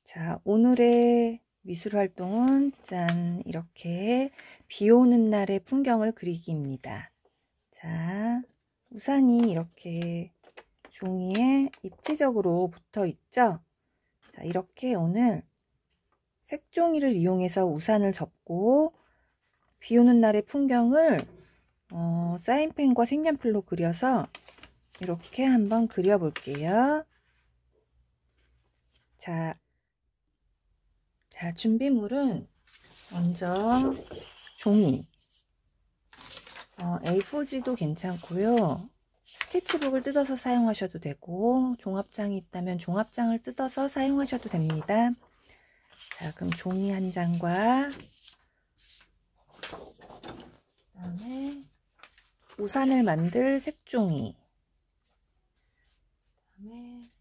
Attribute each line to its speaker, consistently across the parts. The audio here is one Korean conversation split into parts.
Speaker 1: 자, 오늘의 미술 활동은 짠, 이렇게 비 오는 날의 풍경을 그리기입니다. 자, 우산이 이렇게 종이에 입체적으로 붙어 있죠? 자, 이렇게 오늘 색종이를 이용해서 우산을 접고 비 오는 날의 풍경을 사인펜과 색연필로 그려서 이렇게 한번 그려볼게요. 자, 준비물은 먼저 종이, A4지도 괜찮고요. 스케치북을 뜯어서 사용하셔도 되고, 종합장이 있다면 종합장을 뜯어서 사용하셔도 됩니다. 자, 그럼 종이 한 장과 그다음에 우산을 만들 색종이, 그다음에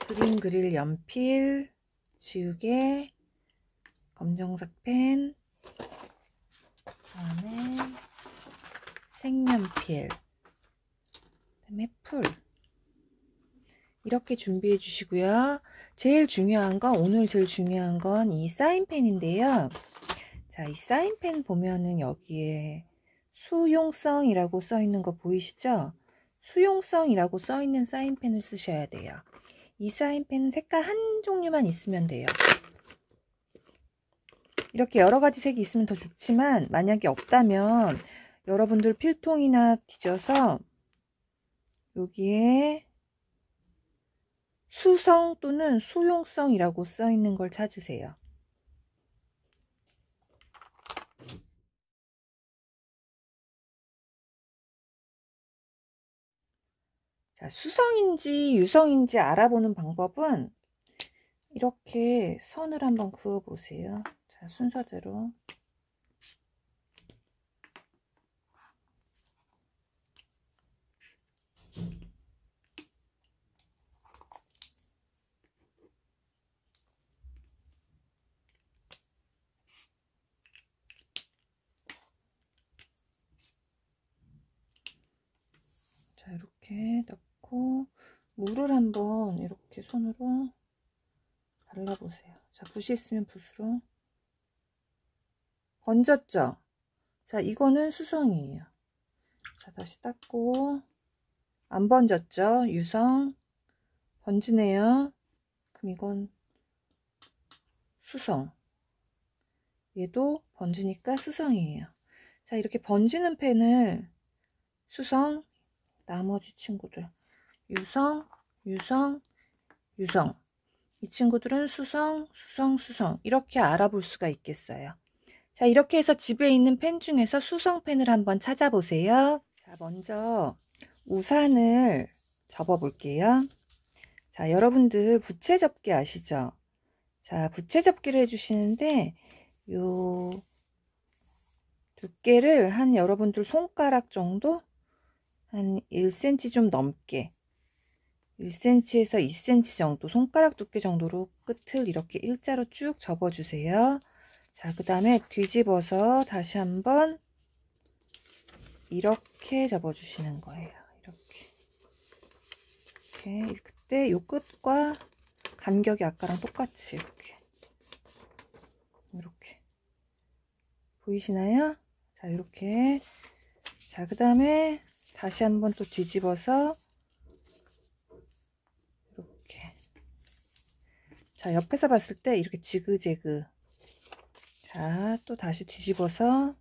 Speaker 1: 그림 그릴 연필, 지우개, 검정색 펜, 그다음에 색연필, 그다음에 풀, 이렇게 준비해 주시고요. 오늘 제일 중요한 건 이 사인펜인데요. 자, 이 사인펜 보면은 여기에 수용성이라고 써 있는 거 보이시죠? 수용성이라고 써 있는 사인펜을 쓰셔야 돼요. 이 사인펜은 색깔 한 종류만 있으면 돼요. 이렇게 여러 가지 색이 있으면 더 좋지만 만약에 없다면 여러분들 필통이나 뒤져서 여기에 수성 또는 수용성이라고 써 있는 걸 찾으세요. 자, 수성인지 유성인지 알아보는 방법은 이렇게 선을 한번 그어 보세요. 자, 순서대로. 자, 이렇게 넣고 물을 한번 이렇게 손으로 발라보세요. 자, 붓이 있으면 붓으로. 번졌죠? 자, 이거는 수성이에요. 자, 다시 닦고. 안 번졌죠? 유성. 번지네요. 그럼 이건 수성. 얘도 번지니까 수성이에요. 자, 이렇게 번지는 펜을 수성, 나머지 친구들 유성, 유성, 유성. 이 친구들은 수성, 수성, 수성. 이렇게 알아볼 수가 있겠어요. 자, 이렇게 해서 집에 있는 펜 중에서 수성 펜을 한번 찾아보세요. 자, 먼저 우산을 접어 볼게요. 자, 여러분들 부채 접기 아시죠? 자, 부채 접기를 해주시는데 요 두께를 한 여러분들 손가락 정도, 한 1cm 좀 넘게, 1cm에서 2cm 정도, 손가락 두께 정도로 끝을 이렇게 일자로 쭉 접어주세요. 자, 그 다음에 뒤집어서 다시 한번 이렇게 접어주시는 거예요. 이렇게. 그때 요 끝과 간격이 아까랑 똑같이 이렇게 보이시나요? 자, 이렇게. 자, 그 다음에 다시 한번 또 뒤집어서 이렇게. 자, 옆에서 봤을 때 이렇게 지그재그. 자, 또 다시 뒤집어서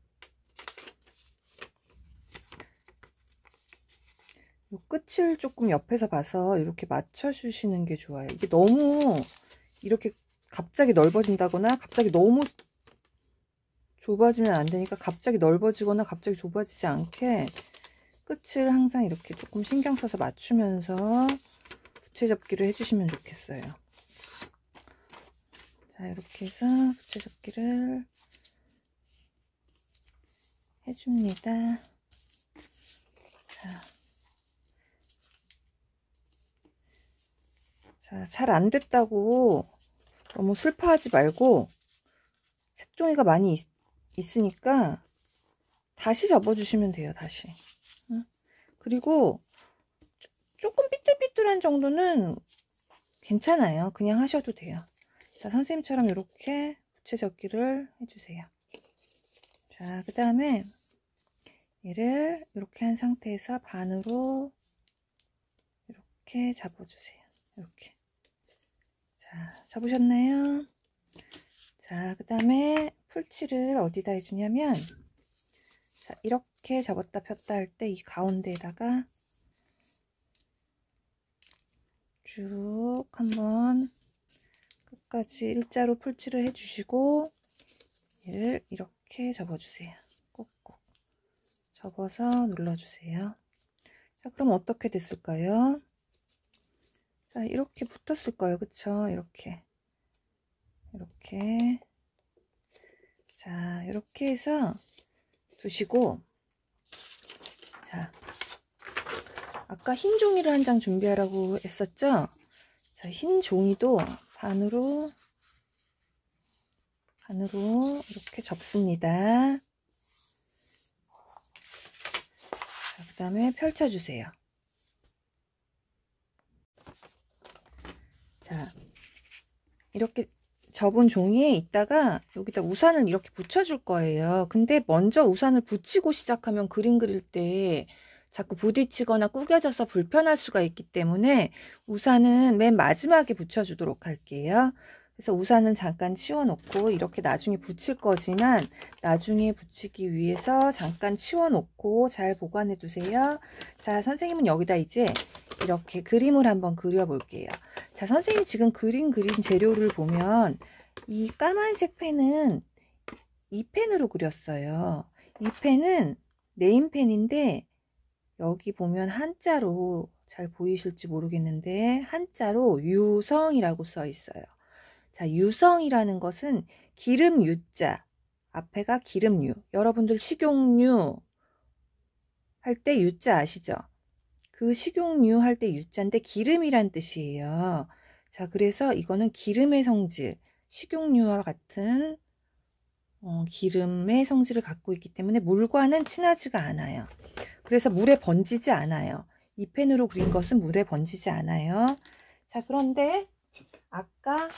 Speaker 1: 요 끝을 조금 옆에서 봐서 이렇게 맞춰 주시는 게 좋아요. 이게 너무 이렇게 갑자기 넓어진다거나 갑자기 너무 좁아지면 안 되니까 갑자기 넓어지거나 갑자기 좁아지지 않게 끝을 항상 이렇게 조금 신경 써서 맞추면서 부채 접기를 해주시면 좋겠어요. 자, 이렇게 해서 부채 접기를 해줍니다. 자, 잘 안 됐다고 너무 슬퍼하지 말고 색종이가 많이 있으니까 다시 접어주시면 돼요. 다시. 그리고 조금 삐뚤삐뚤한 정도는 괜찮아요. 그냥 하셔도 돼요. 자, 선생님처럼 이렇게 부채접기를 해주세요. 자, 그 다음에 얘를 이렇게 한 상태에서 반으로 이렇게 잡아주세요. 이렇게. 자, 잡으셨나요? 자, 그 다음에 풀칠을 어디다 해주냐면, 자, 이렇게 접었다 폈다 할 때 이 가운데에다가 쭉 한번 끝까지 일자로 풀칠을 해주시고, 얘를 이렇게 접어주세요. 꾹꾹 접어서 눌러주세요. 자, 그럼 어떻게 됐을까요? 자, 이렇게 붙었을 거예요. 그쵸? 이렇게. 자, 이렇게 해서 두시고, 자, 아까 흰 종이를 한 장 준비하라고 했었죠? 자, 흰 종이도 반으로 이렇게 접습니다. 그 다음에 펼쳐주세요. 자, 이렇게 접은 종이에 있다가 여기다 우산을 이렇게 붙여줄 거예요. 근데 먼저 우산을 붙이고 시작하면 그림 그릴 때 자꾸 부딪히거나 구겨져서 불편할 수가 있기 때문에 우산은 맨 마지막에 붙여주도록 할게요. 그래서 우산은 잠깐 치워놓고 이렇게 나중에 붙일 거지만 나중에 붙이기 위해서 잠깐 치워놓고 잘 보관해 두세요. 자, 선생님은 여기다 이제 이렇게 그림을 한번 그려볼게요. 자, 선생님 지금 그린 재료를 보면 이 까만색 펜은 이 펜으로 그렸어요. 이 펜은 네임펜인데 여기 보면 한자로 잘 보이실지 모르겠는데 한자로 유성이라고 써 있어요. 자, 유성이라는 것은 기름 유자, 앞에가 기름유. 여러분들 식용유 할 때 유자 아시죠? 그 식용유 할 때 유자인데 기름이란 뜻이에요. 자, 그래서 이거는 기름의 성질, 식용유와 같은 기름의 성질을 갖고 있기 때문에 물과는 친하지가 않아요. 그래서 물에 번지지 않아요. 이 펜으로 그린 것은 물에 번지지 않아요. 자, 그런데 아까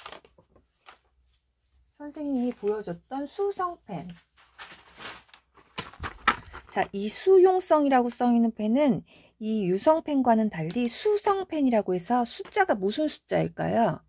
Speaker 1: 선생님이 보여줬던 수성펜. 자, 이 수용성이라고 써 있는 펜은 이 유성펜과는 달리 수성펜이라고 해서 숫자가 무슨 숫자일까요?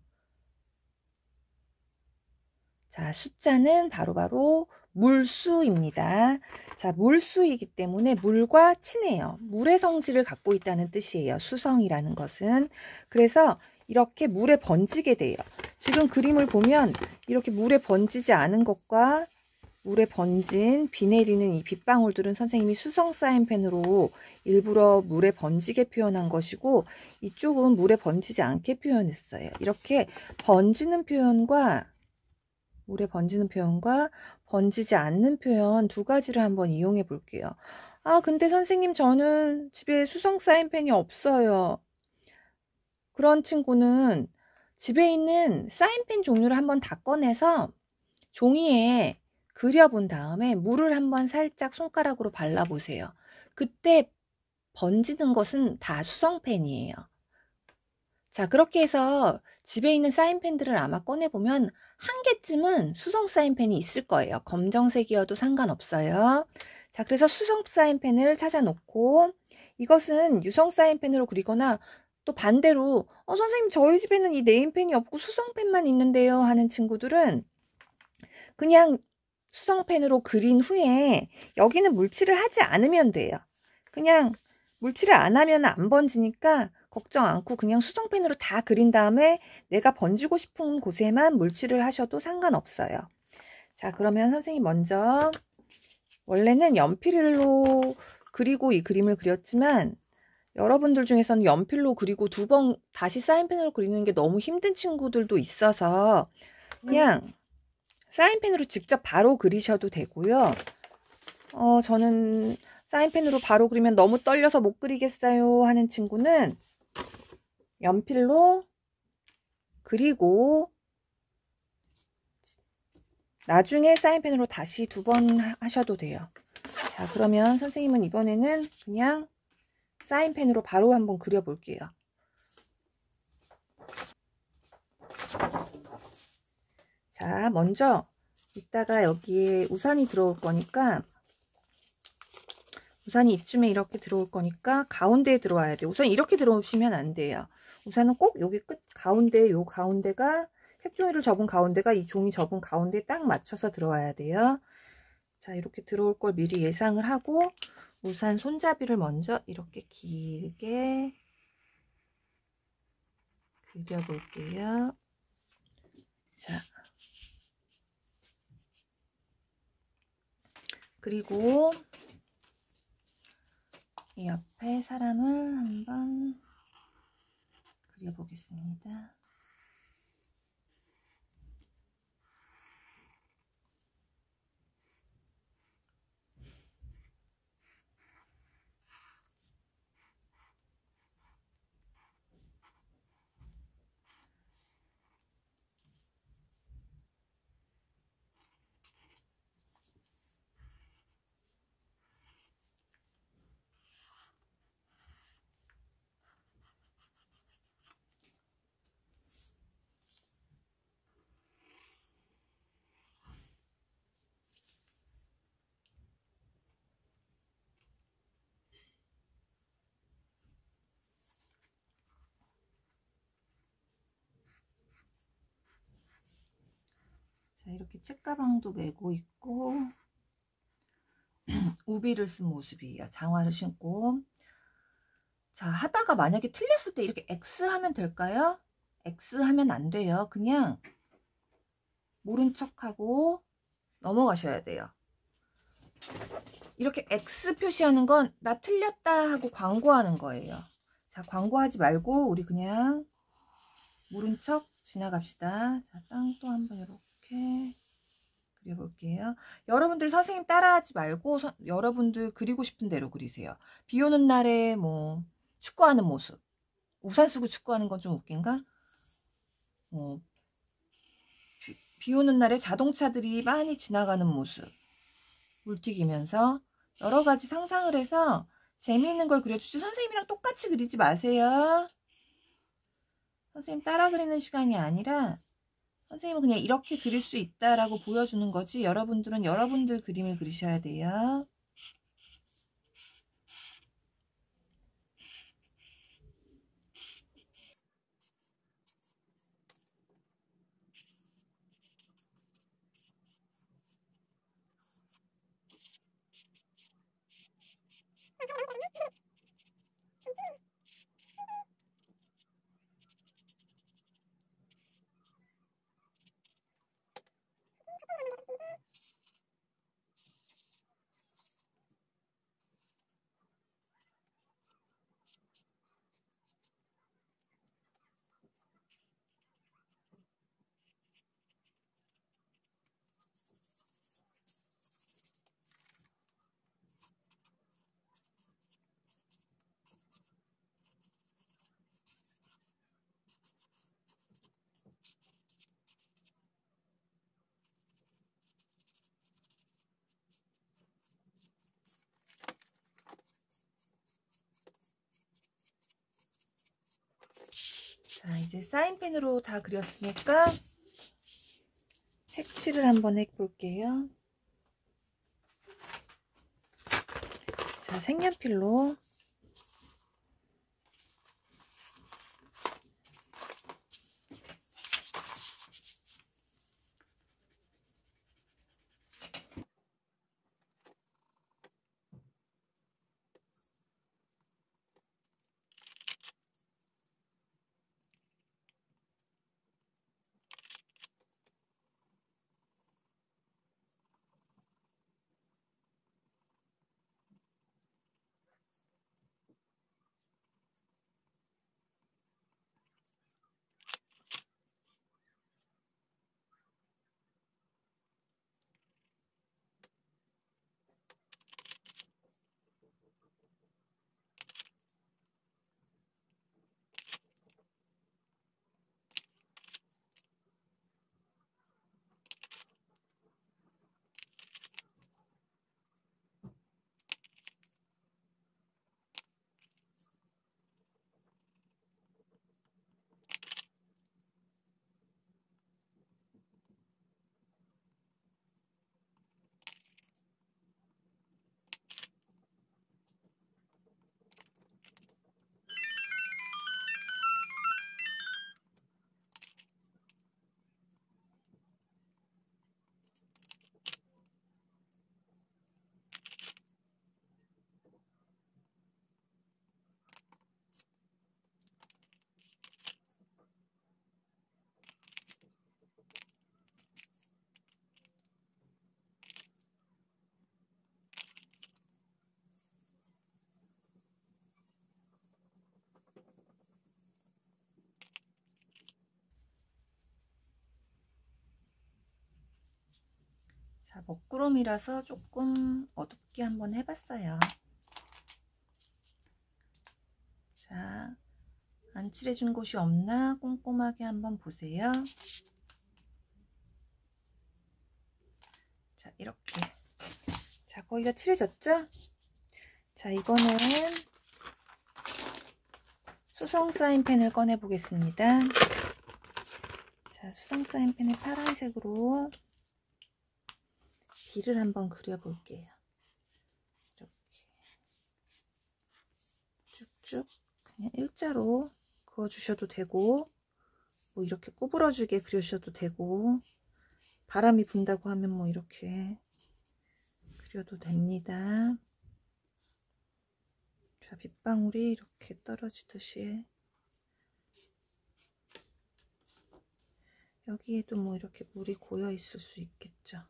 Speaker 1: 자, 숫자는 바로 물수입니다. 자, 물수이기 때문에 물과 친해요. 물의 성질을 갖고 있다는 뜻이에요. 수성이라는 것은. 그래서 이렇게 물에 번지게 돼요. 지금 그림을 보면 이렇게 물에 번지지 않은 것과 물에 번진 비 내리는 이 빗방울들은 선생님이 수성 사인펜으로 일부러 물에 번지게 표현한 것이고 이쪽은 물에 번지지 않게 표현했어요. 이렇게 번지는 표현과 물에 번지는 표현과 번지지 않는 표현 두 가지를 한번 이용해 볼게요. 아, 근데 선생님 저는 집에 수성 사인펜이 없어요. 그런 친구는 집에 있는 사인펜 종류를 한번 다 꺼내서 종이에 그려본 다음에 물을 한번 살짝 손가락으로 발라보세요. 그때 번지는 것은 다 수성펜이에요. 자, 그렇게 해서 집에 있는 사인펜들을 아마 꺼내보면 한 개쯤은 수성 사인펜이 있을 거예요. 검정색이어도 상관없어요. 자, 그래서 수성 사인펜을 찾아놓고 이것은 유성 사인펜으로 그리거나 또 반대로 선생님 저희 집에는 이 네임펜이 없고 수성펜만 있는데요 하는 친구들은 그냥 수성펜으로 그린 후에 여기는 물칠을 하지 않으면 돼요. 그냥 물칠을 안 하면 안 번지니까 걱정 않고 그냥 수성펜으로 다 그린 다음에 내가 번지고 싶은 곳에만 물칠을 하셔도 상관없어요. 자, 그러면 선생님 먼저 원래는 연필로 그리고 이 그림을 그렸지만 여러분들 중에서는 연필로 그리고 두 번 다시 사인펜으로 그리는 게 너무 힘든 친구들도 있어서 그냥 사인펜으로 직접 바로 그리셔도 되고요. 저는 사인펜으로 바로 그리면 너무 떨려서 못 그리겠어요 하는 친구는 연필로 그리고 나중에 사인펜으로 다시 두 번 하셔도 돼요. 자, 그러면 선생님은 이번에는 그냥 사인펜으로 바로 한번 그려볼게요. 자, 먼저 이따가 여기에 우산이 들어올 거니까, 우산이 이쯤에 이렇게 들어올 거니까 가운데에 들어와야 돼요. 우선 이렇게 들어오시면 안 돼요. 우산은 꼭 여기 끝 가운데, 요 가운데가, 색종이를 접은 가운데가 이 종이 접은 가운데에 딱 맞춰서 들어와야 돼요. 자, 이렇게 들어올 걸 미리 예상을 하고 우산 손잡이를 먼저 이렇게 길게 그려볼게요. 자, 그리고 이 옆에 사람을 한번 그려보겠습니다. 자, 이렇게 책가방도 메고 있고 우비를 쓴 모습이에요. 장화를 신고. 자, 하다가 만약에 틀렸을 때 이렇게 X 하면 될까요? X 하면 안 돼요. 그냥 모른 척하고 넘어가셔야 돼요. 이렇게 X 표시하는 건 나 틀렸다 하고 광고하는 거예요. 자, 광고하지 말고 우리 그냥 모른 척 지나갑시다. 자, 땅도 한번 이렇게 그려볼게요. 여러분들 선생님 따라하지 말고 여러분들 그리고 싶은 대로 그리세요. 비 오는 날에 뭐 축구하는 모습, 우산 쓰고 축구하는 건 좀 웃긴가? 비 오는 날에 자동차들이 많이 지나가는 모습, 물튀기면서 여러 가지 상상을 해서 재미있는 걸 그려주지 선생님이랑 똑같이 그리지 마세요. 선생님 따라 그리는 시간이 아니라 선생님은 그냥 이렇게 그릴 수 있다라고 보여주는 거지, 여러분들은 여러분들 그림을 그리셔야 돼요. 자, 이제 사인펜으로 다 그렸으니까 색칠을 한번 해볼게요. 자, 색연필로 자, 먹구름이라서 조금 어둡게 한번 해봤어요. 자, 안 칠해준 곳이 없나 꼼꼼하게 한번 보세요. 자, 이렇게. 자, 거의 다 칠해졌죠? 자, 이번에는 수성 사인펜을 꺼내 보겠습니다. 자, 수성 사인펜을 파란색으로 길을 한번 그려 볼게요. 이렇게 쭉쭉 그냥 일자로 그어 주셔도 되고, 뭐 이렇게 구부러지게 그려주셔도 되고, 바람이 분다고 하면 뭐 이렇게 그려도 됩니다. 자, 빗방울이 이렇게 떨어지듯이 여기에도 뭐 이렇게 물이 고여 있을 수 있겠죠.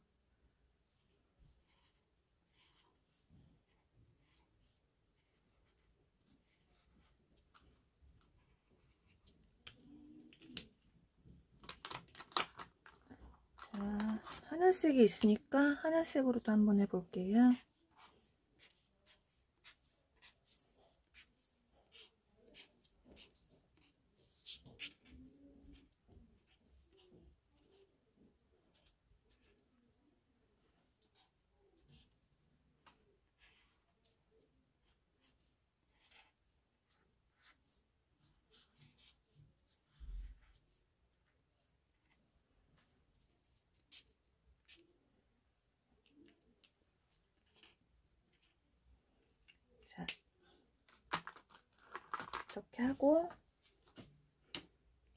Speaker 1: 자, 하늘색이 있으니까 하늘색으로도 한번 해볼게요. 자, 이렇게 하고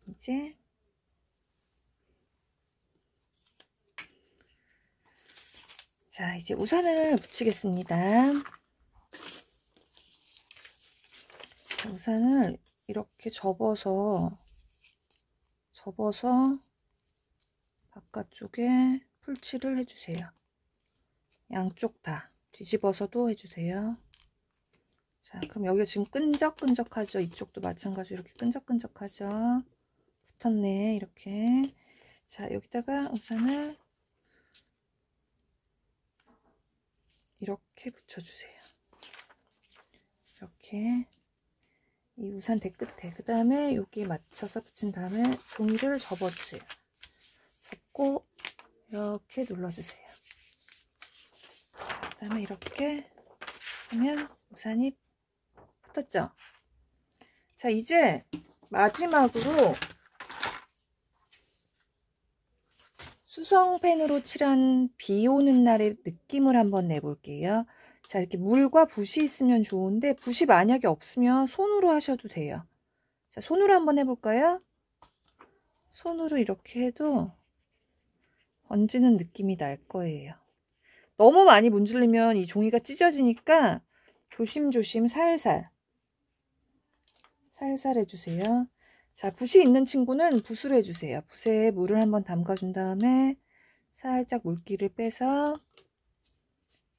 Speaker 1: 이제 자, 이제 우산을 붙이겠습니다. 자, 우산을 이렇게 접어서 바깥쪽에 풀칠을 해주세요. 양쪽 다 뒤집어서도 해주세요. 자, 그럼 여기가 지금 끈적끈적하죠? 이쪽도 마찬가지로 이렇게 끈적끈적하죠? 붙었네, 이렇게. 자, 여기다가 우산을 이렇게 붙여주세요. 이렇게 이 우산 대끝에, 그 다음에 여기에 맞춰서 붙인 다음에 종이를 접어주세요. 접고 이렇게 눌러주세요. 그 다음에 이렇게 하면 우산이 붙었죠? 자, 이제 마지막으로 수성펜으로 칠한 비 오는 날의 느낌을 한번 내볼게요. 자, 이렇게 물과 붓이 있으면 좋은데 붓이 만약에 없으면 손으로 하셔도 돼요. 자, 손으로 한번 해볼까요? 손으로 이렇게 해도 번지는 느낌이 날 거예요. 너무 많이 문지르면 이 종이가 찢어지니까 조심조심 살살 해주세요. 자, 붓이 있는 친구는 붓으로 해주세요. 붓에 물을 한번 담가준 다음에 살짝 물기를 빼서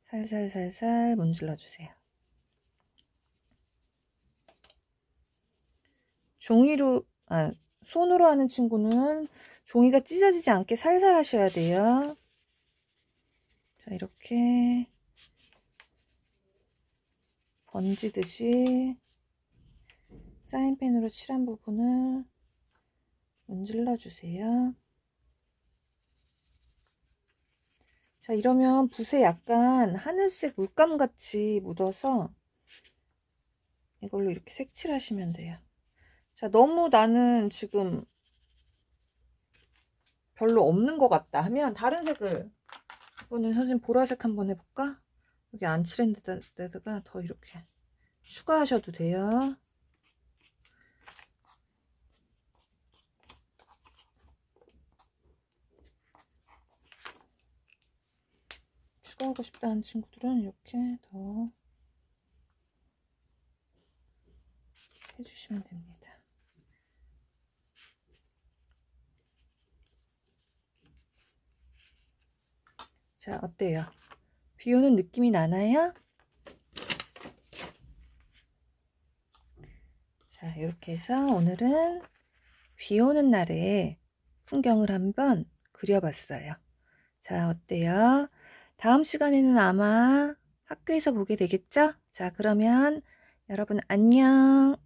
Speaker 1: 살살 문질러 주세요. 손으로 하는 친구는 종이가 찢어지지 않게 살살 하셔야 돼요. 자, 이렇게 번지듯이 사인펜으로 칠한 부분을 문질러 주세요. 자, 이러면 붓에 약간 하늘색 물감 같이 묻어서 이걸로 이렇게 색칠하시면 돼요. 자, 너무 나는 지금 별로 없는 것 같다 하면 다른 색을, 이번엔 선생님 보라색 한번 해볼까? 여기 안 칠한 데다가 더 이렇게 추가하셔도 돼요. 추가하고 싶다는 친구들은 이렇게 더 해주시면 됩니다. 자, 어때요? 비 오는 느낌이 나나요? 자, 이렇게 해서 오늘은 비 오는 날의 풍경을 한번 그려봤어요. 자, 어때요? 다음 시간에는 아마 학교에서 보게 되겠죠? 자, 그러면 여러분 안녕.